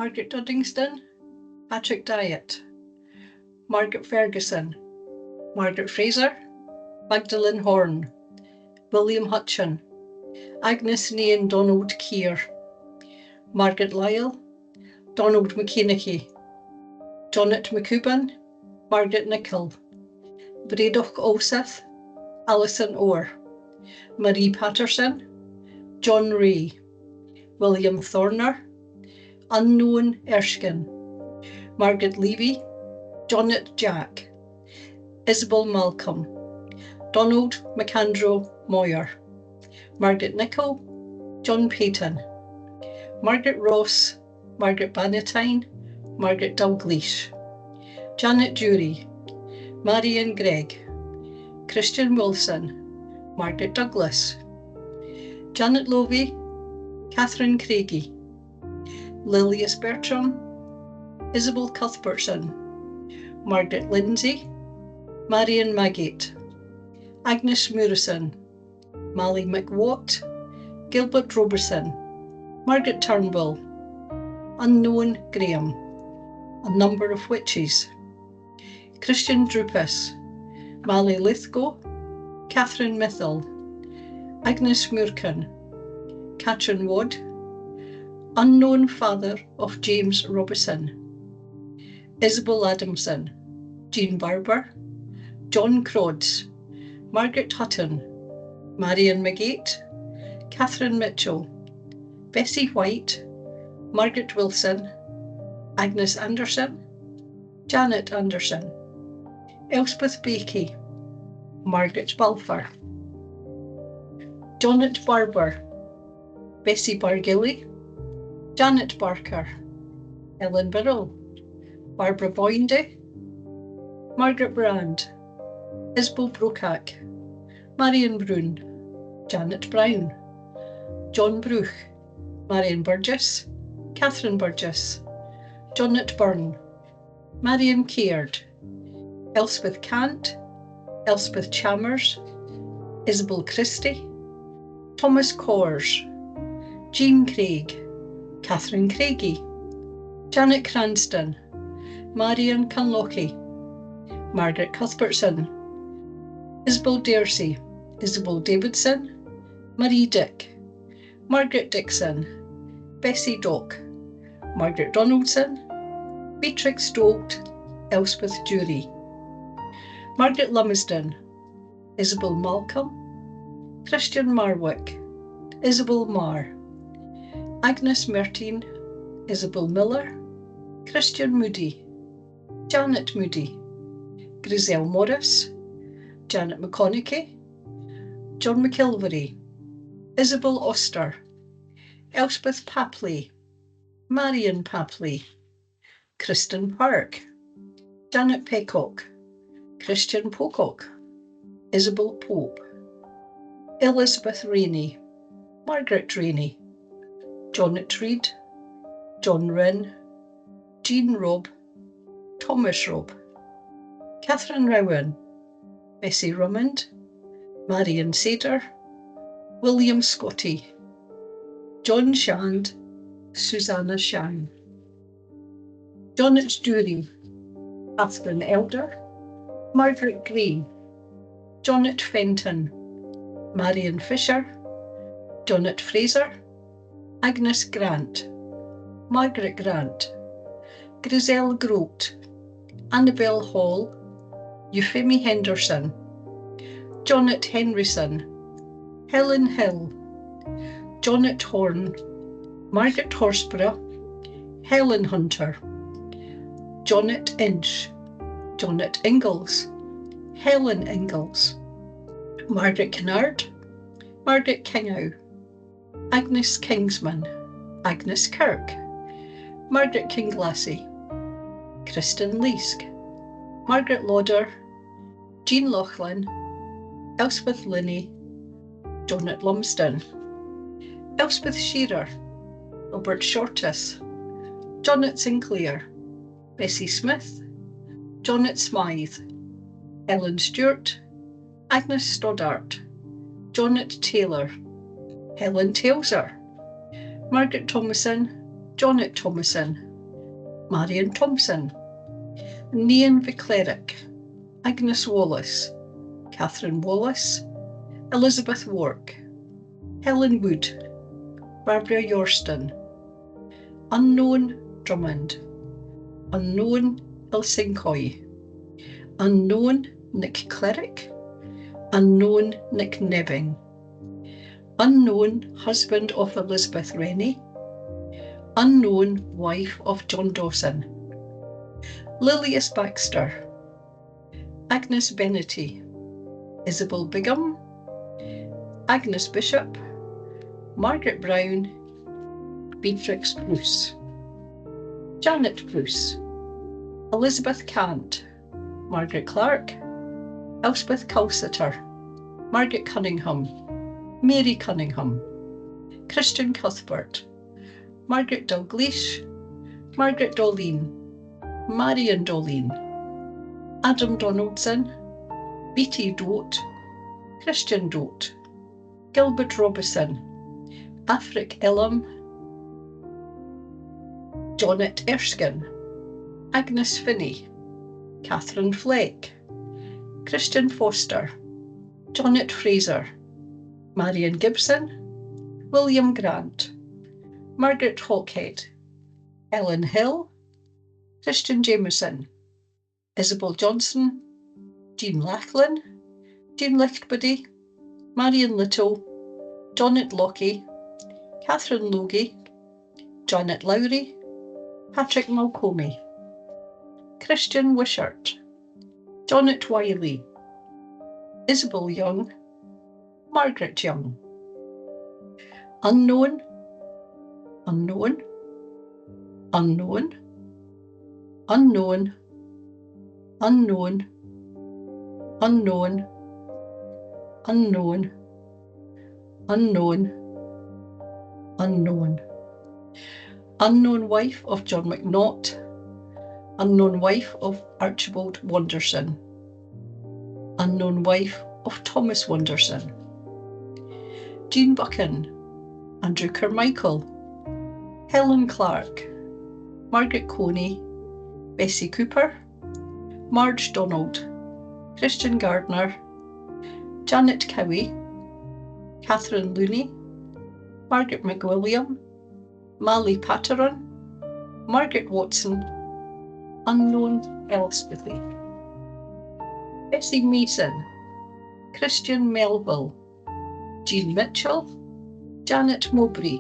Margaret Duddingston, Patrick Dyatt, Margaret Ferguson, Margaret Fraser, Magdalene Horn, William Hutchin, Agnes Nain Donald Keir, Margaret Lyle, Donald McKennicky, Jonnet McCubbin, Margaret Nichol, Braddock Olseth, Alison Orr, Marie Patterson, John Ray, William Thorner, Unknown Erskine, Margaret Levy, Jonnet Jack, Isabel Malcolm, Donald McAndrew Moyer, Margaret Nichol, John Payton, Margaret Ross, Margaret Bannatyne, Margaret Dalgleish, Janet Jury, Marion Gregg, Christian Wilson, Margaret Douglas, Janet Lovey, Catherine Craigie, Lilias Bertram, Isabel Cuthbertson, Margaret Lindsay, Marion Maggate, Agnes Murison, Mally McWatt, Gilbert Robertson, Margaret Turnbull, Unknown Graham, A Number of Witches, Christian Drupus, Mally Lithgow, Catherine Mithil, Agnes Moorcan, Katrin Wadd, Unknown Father of James Robison, Isabel Adamson, Jean Barber, John Crodds, Margaret Hutton, Marion McGate, Catherine Mitchell, Bessie White, Margaret Wilson, Agnes Anderson, Janet Anderson, Elspeth Bakey, Margaret Balfour, Jonnet Barber, Bessie Bargilly, Janet Barker, Ellen Birrell, Barbara Boyndy, Margaret Brand, Isabel Brokack, Marion Brune, Janet Brown, John Bruch, Marion Burgess, Catherine Burgess, Jonnet Byrne, Marion Caird, Elspeth Cant, Elspeth Chalmers, Isabel Christie, Thomas Cors, Jean Craig, Catherine Craigie, Janet Cranston, Marion Cunlockie, Margaret Cuthbertson, Isabel Darcy, Isabel Davidson, Marie Dick, Margaret Dixon, Bessie Dock, Margaret Donaldson, Beatrix Stolt, Elspeth Jury, Margaret Lumsden, Isabel Malcolm, Christian Marwick, Isabel Marr, Agnes Mertine, Isabel Miller, Christian Moody, Janet Moody, Griselle Morris, Janet McConaughey, John McIlvery, Isabel Oster, Elspeth Papley, Marion Papley, Kristen Park, Janet Peacock, Christian Pocock, Isabel Pope, Elizabeth Rainey, Margaret Rainey, Jonnet Reed, John Wren, Jean Robb, Thomas Robb, Catherine Rowan, Bessie Rummond, Marion Sader, William Scotty, John Shand, Susanna Shang, Jonnet Jury, Catherine Elder, Margaret Gray, Jonnet Fenton, Marion Fisher, Jonnet Fraser, Agnes Grant, Margaret Grant, Griselle Grote, Annabel Hall, Euphemie Henderson, Jonnet Henryson, Helen Hill, Jonnet Horn, Margaret Horsborough, Helen Hunter, Jonnet Inch, Jonnet Ingalls, Helen Ingalls, Margaret Kennard, Margaret Kingow, Agnes Kingsman, Agnes Kirk, Margaret Kinglassy, Kristen Leask, Margaret Lauder, Jean Laughlin, Elspeth Linney, Jonnet Lumsden, Elspeth Shearer, Robert Shortis, Jonnet Sinclair, Bessie Smith, Jonnet Smythe, Ellen Stewart, Agnes Stoddart, Jonnet Taylor, Helen Tailser, Margaret Thomason, Jonnet Thomason, Marion Thompson, Nian Vicleric, Agnes Wallace, Catherine Wallace, Elizabeth Wark, Helen Wood, Barbara Yorston, Unknown Drummond, Unknown Ilsincoy, Unknown Nick Cleric, Unknown Nick Nebbing, Unknown husband of Elizabeth Rennie, Unknown wife of John Dawson, Lilias Baxter, Agnes Bennety, Isabel Bigham, Agnes Bishop, Margaret Brown, Beatrix Bruce, Janet Bruce, Elizabeth Cant, Margaret Clark, Elspeth Culsiter, Margaret Cunningham, Mary Cunningham, Christian Cuthbert, Margaret Dalgleish, Margaret Dolleen, Marion Dolleen, Adam Donaldson, B.T. Dote, Christian Dote, Gilbert Robison, Afric Illam, Jonet Erskine, Agnes Finney, Catherine Fleck, Christian Foster, Jonet Fraser, Marion Gibson, William Grant, Margaret Hawkhead, Ellen Hill, Christian Jameson, Isabel Johnson, Jean Lachlan, Jean Lichtbody, Marion Little, Jonet Lockie, Catherine Logie, Janet Lowry, Patrick Malcolmy, Christian Wishart, Jonet Wiley, Isabel Young, Margaret Young. Unknown, unknown, unknown, unknown, unknown, unknown, unknown, unknown, unknown. Unknown wife of John McNaught, unknown wife of Archibald Wanderson, unknown wife of Thomas Wanderson. Jean Buchan, Andrew Carmichael, Helen Clark, Margaret Coney, Bessie Cooper, Marge Donald, Christian Gardner, Janet Cowie, Catherine Looney, Margaret McWilliam, Mally Patteron, Margaret Watson, unknown Elspethy. Bessie Mason, Christian Melville, Jean Mitchell, Janet Mowbray,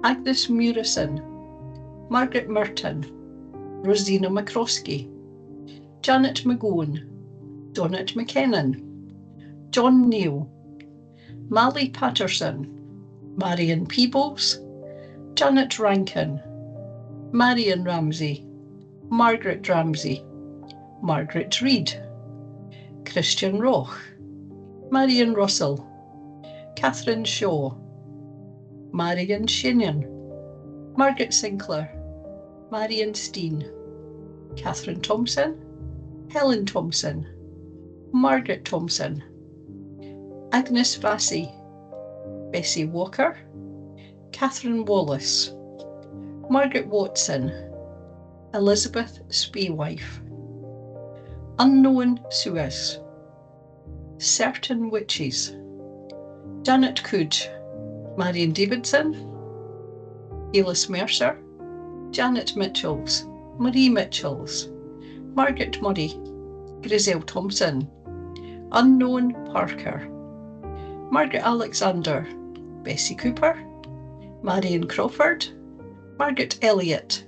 Agnes Murison, Margaret Merton, Rosina McCroskey, Janet McGowan, Donnet McKennan, John Neal, Mally Patterson, Marion Peebles, Janet Rankin, Marion Ramsey, Margaret Ramsey, Margaret Reed, Christian Roch, Marion Russell, Catherine Shaw, Marion Shinion, Margaret Sinclair, Marion Steen, Catherine Thompson, Helen Thompson, Margaret Thompson, Agnes Vassey, Bessie Walker, Catherine Wallace, Margaret Watson, Elizabeth Speewife. Unknown Suez, Certain Witches, Janet Cooge, Marion Davidson, Elis Mercer, Janet Mitchells, Marie Mitchells, Margaret Murray, Griselle Thompson, Unknown Parker, Margaret Alexander, Bessie Cooper, Marion Crawford, Margaret Elliott,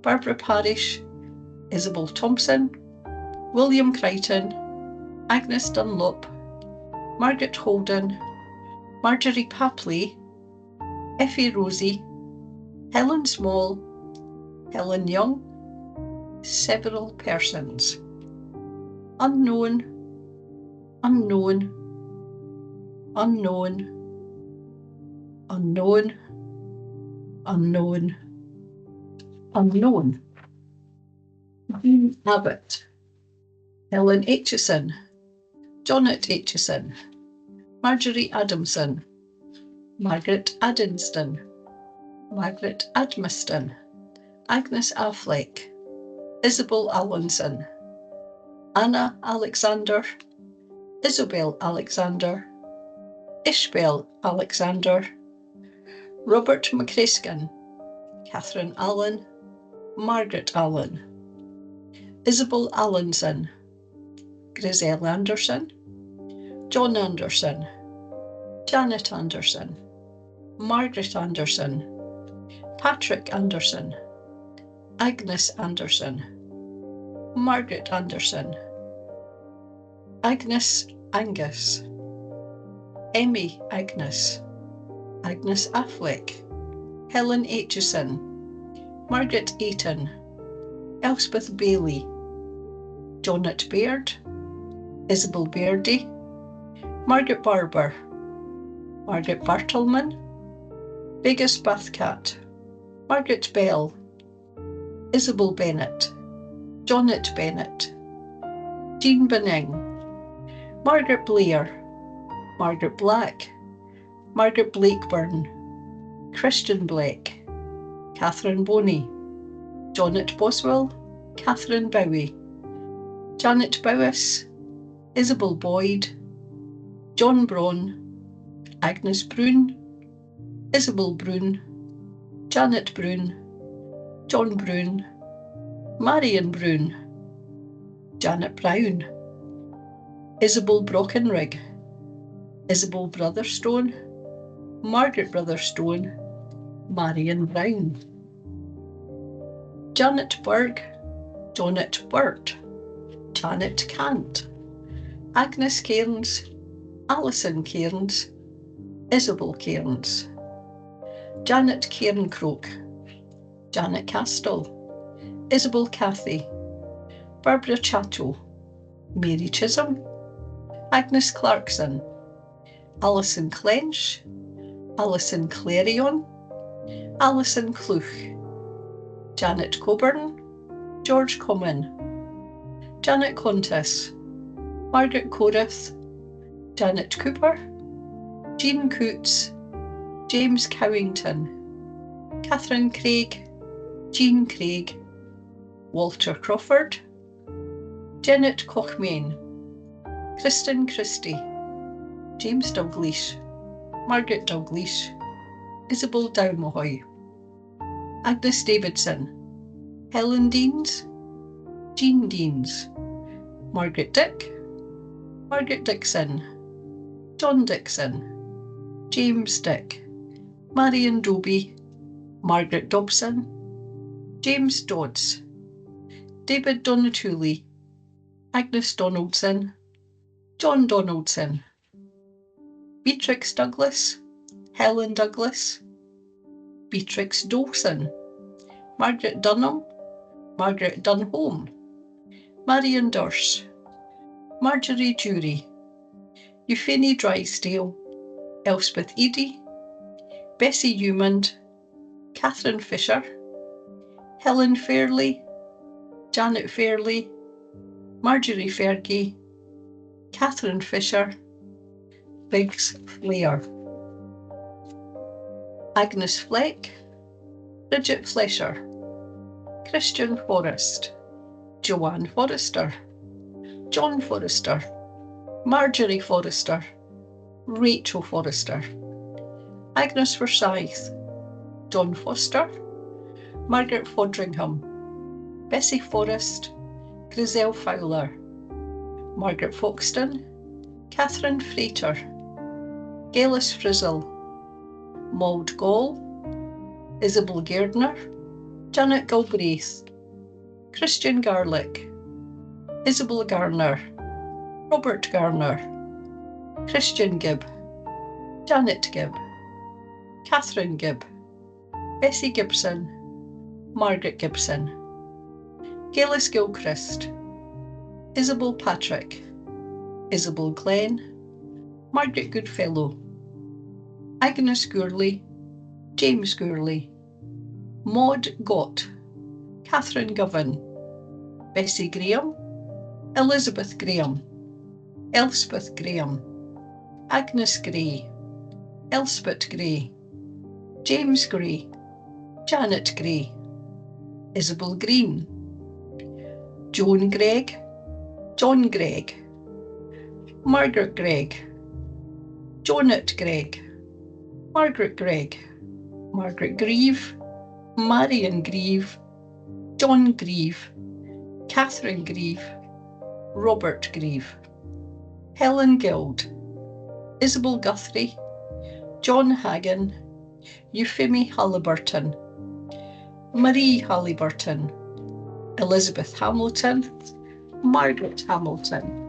Barbara Parish, Isabel Thompson, William Crichton, Agnes Dunlop, Margaret Holden, Marjorie Papley, Effie Rosie, Helen Small, Helen Young, several persons. Unknown, unknown, unknown, unknown, unknown, unknown. Jean Abbott, Helen Aitchison, Jonet Aitchison, Marjorie Adamson, Margaret Addinston, Margaret Admiston, Agnes Affleck, Isabel Allinson, Anna Alexander, Isobel Alexander, Ishbel Alexander, Robert McCracken, Catherine Allen, Margaret Allen, Isabel Allinson, Griselle Anderson, John Anderson, Janet Anderson, Margaret Anderson, Patrick Anderson, Agnes Anderson, Margaret Anderson, Agnes Angus, Emmy Agnes, Agnes Affleck, Helen Aitchison, Margaret Eaton, Elspeth Bailey, Janet Baird, Isabel Beardy, Margaret Barber, Margaret Bartleman, Vegas Bathcat, Margaret Bell, Isabel Bennett, Janet Bennett, Jean Benning, Margaret Blair, Margaret Black, Margaret Blakeburn, Christian Blake, Catherine Boney, Janet Boswell, Catherine Bowie, Janet Bowis, Isabel Boyd, John Braun, Agnes Brune, Isabel Brune, Janet Brune, John Brune, Marion Brune, Janet Brown, Isabel Brockenrig, Isabel Brotherstone, Margaret Brotherstone, Marion Brown, Janet Berg, Janet Burt, Janet Cant, Agnes Cairns, Alison Cairns, Isabel Cairns, Janet Cairncroke, Janet Castell, Isabel Cathy, Barbara Chatto, Mary Chisholm, Agnes Clarkson, Alison Clench, Alison Clarion, Alison Clough, Janet Coburn, George Comyn, Janet Contis, Margaret Corith, Janet Cooper, Jean Coots, James Cowington, Catherine Craig, Jean Craig, Walter Crawford, Janet Kochmain, Kristen Christie, James Dalgleish, Margaret Dalgleish, Isabel Dowmahoy, Agnes Davidson, Helen Deans, Jean Deans, Margaret Dick, Margaret Dixon, John Dixon, James Dick, Marion Doby, Margaret Dobson, James Dodds, David Donatuli, Agnes Donaldson, John Donaldson, Beatrix Douglas, Helen Douglas, Beatrix Dawson, Margaret Dunham, Margaret Dunholm, Marion Durst, Marjorie Jury, Euphenie Drysdale, Elspeth Eady, Bessie Newmond, Catherine Fisher, Helen Fairley, Janet Fairley, Marjorie Fergie, Catherine Fisher, Biggs Flair, Agnes Fleck, Bridget Flesher, Christian Forrest, Joanne Forrester, John Forrester, Marjorie Forrester, Rachel Forrester, Agnes Forsyth, John Foster, Margaret Fodringham, Bessie Forrest, Griselle Fowler, Margaret Foxton, Catherine Frater, Gaylis Frizzle, Maud Gall, Isabel Gardner, Janet Galbraith, Christian Garlick, Isabel Garner, Robert Garner, Christian Gibb, Janet Gibb, Catherine Gibb, Bessie Gibson, Margaret Gibson, Gaylis Gilchrist, Isabel Patrick, Isabel Glenn, Margaret Goodfellow, Agnes Gourley, James Gourley, Maud Gott, Catherine Govan, Bessie Graham, Elizabeth Graham, Elspeth Graham, Agnes Gray, Elspeth Gray, James Gray, Janet Gray, Isabel Green, Joan Gregg, John Gregg, Margaret Gregg, Jonet Gregg, Margaret Gregg, Margaret Grieve, Marion Grieve, John Grieve, Catherine Grieve, Robert Grieve, Helen Guild, Isabel Guthrie, John Hagan, Euphemie Halliburton, Marie Halliburton, Elizabeth Hamilton, Margaret Hamilton,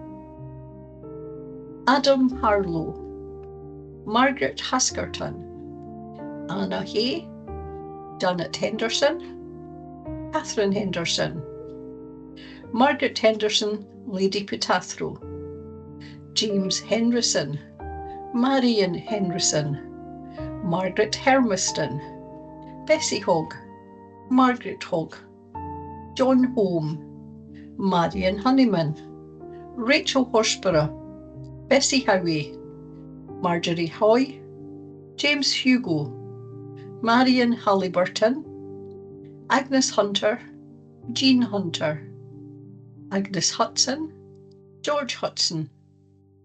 Adam Harlow, Margaret Haskerton, Anna Hay, Janet Henderson, Catherine Henderson, Margaret Henderson, Lady Pitathro, James Henryson, Marion Henryson, Margaret Hermiston, Bessie Hogg, Margaret Hogg, John Home, Marion Honeyman, Rachel Horsborough, Bessie Howie, Marjorie Hoy, James Hugo, Marion Halliburton, Agnes Hunter, Jean Hunter, Agnes Hudson, George Hudson,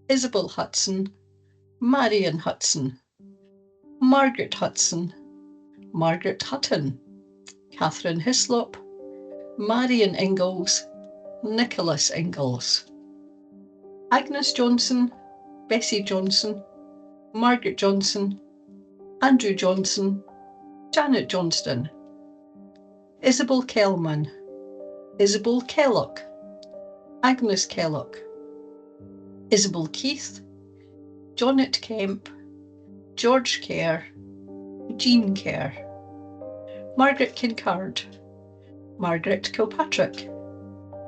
Isabel Hudson, Marion Hudson, Margaret Hudson, Margaret Hutton, Catherine Hislop, Marion Ingalls, Nicholas Ingalls, Agnes Johnson, Bessie Johnson, Margaret Johnson, Andrew Johnson, Janet Johnston, Isabel Kellman, Isabel Kellock, Agnes Kellock, Isabel Keith, Jonet Kemp, George Kerr, Jean Kerr, Margaret Kincard, Margaret Kilpatrick,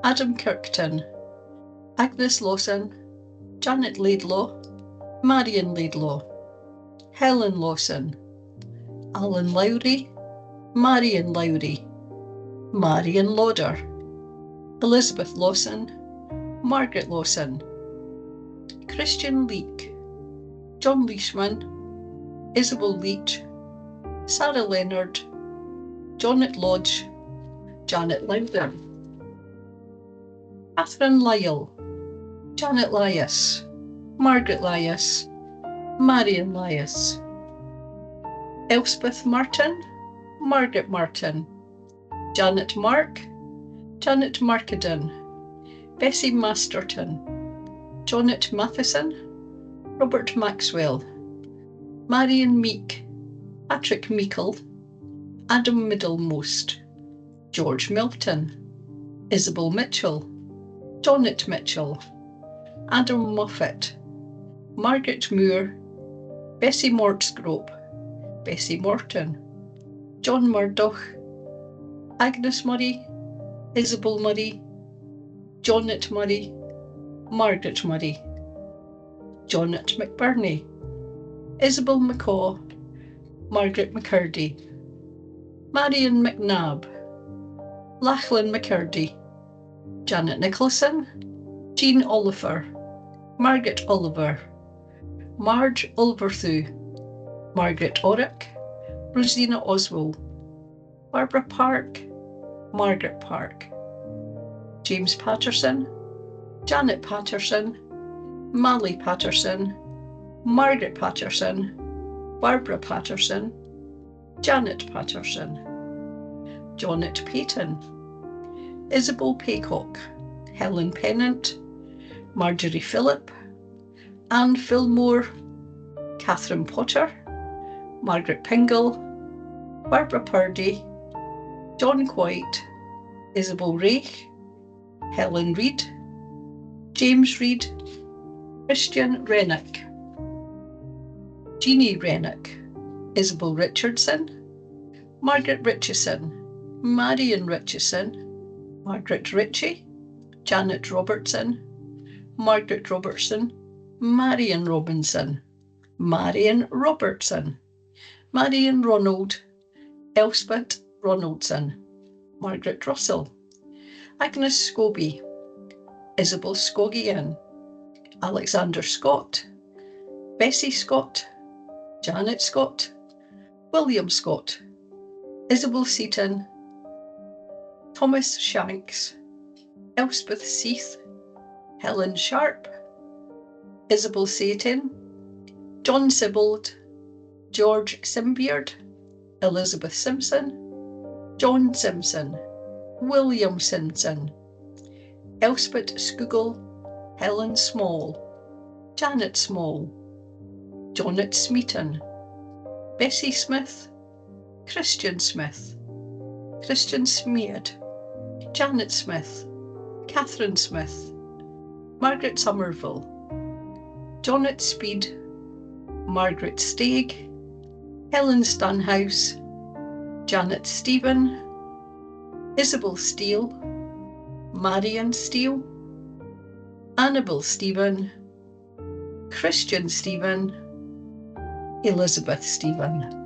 Adam Kirkton, Agnes Lawson, Janet Laidlaw, Marion Laidlaw, Helen Lawson, Alan Lowry, Marion Lowry, Marion Lauder, Elizabeth Lawson, Margaret Lawson, Christian Leake, John Leishman, Isabel Leach, Sarah Leonard, Jonet Lodge, Janet Loudon, Catherine Lyle, Janet Lyas, Margaret Lyas, Marion Lyas, Elspeth Martin, Margaret Martin, Janet Mark, Janet Markadon, Bessie Masterton, Jonet Matheson, Robert Maxwell, Marion Meek, Patrick Meikle, Adam Middlemost, George Milton, Isabel Mitchell, Jonet Mitchell, Adam Moffat, Margaret Moore, Bessie Mortsgrope, Bessie Morton, John Murdoch, Agnes Murray, Isabel Murray, Jonet Murray, Margaret Murray, Jonet McBurney, Isabel McCaw, Margaret McCurdy, Marion McNabb, Lachlan McCurdy, Janet Nicholson, Jean Oliver, Margaret Oliver, Marge Ulverthu, Margaret Orrick, Rosina Oswald, Barbara Park, Margaret Park, James Patterson, Janet Patterson, Mally Patterson, Margaret Patterson, Barbara Patterson, Janet Patterson, Jonet Payton, Isabel Paycock, Helen Pennant, Marjorie Phillip, Anne Fillmore, Catherine Potter, Margaret Pingle, Barbara Purdy, John White, Isabel Raich, Helen Reid, James Reid, Christian Rennick, Jeannie Rennick, Isabel Richardson, Margaret Richardson, Marion Richardson, Margaret Ritchie, Janet Robertson, Margaret Robertson, Marion Robinson, Marion Robertson, Marion Ronald, Elspeth Ronaldson, Margaret Russell, Agnes Scobie, Isabel Scogian, Alexander Scott, Bessie Scott, Janet Scott, William Scott, Isabel Seaton, Thomas Shanks, Elspeth Seath, Helen Sharp, Isabel Satan, John Sibbald, George Simbeard, Elizabeth Simpson, John Simpson, William Simpson, Elspeth Skugel, Helen Small, Janet Small, Jonet Smeaton, Bessie Smith, Christian Smith, Christian Smead, Janet Smith, Catherine Smith, Margaret Somerville, Jonet Speed, Margaret Staig, Helen Stanhouse, Janet Stephen, Isabel Steele, Marion Steele, Annabel Stephen, Christian Stephen, Elizabeth Stephen.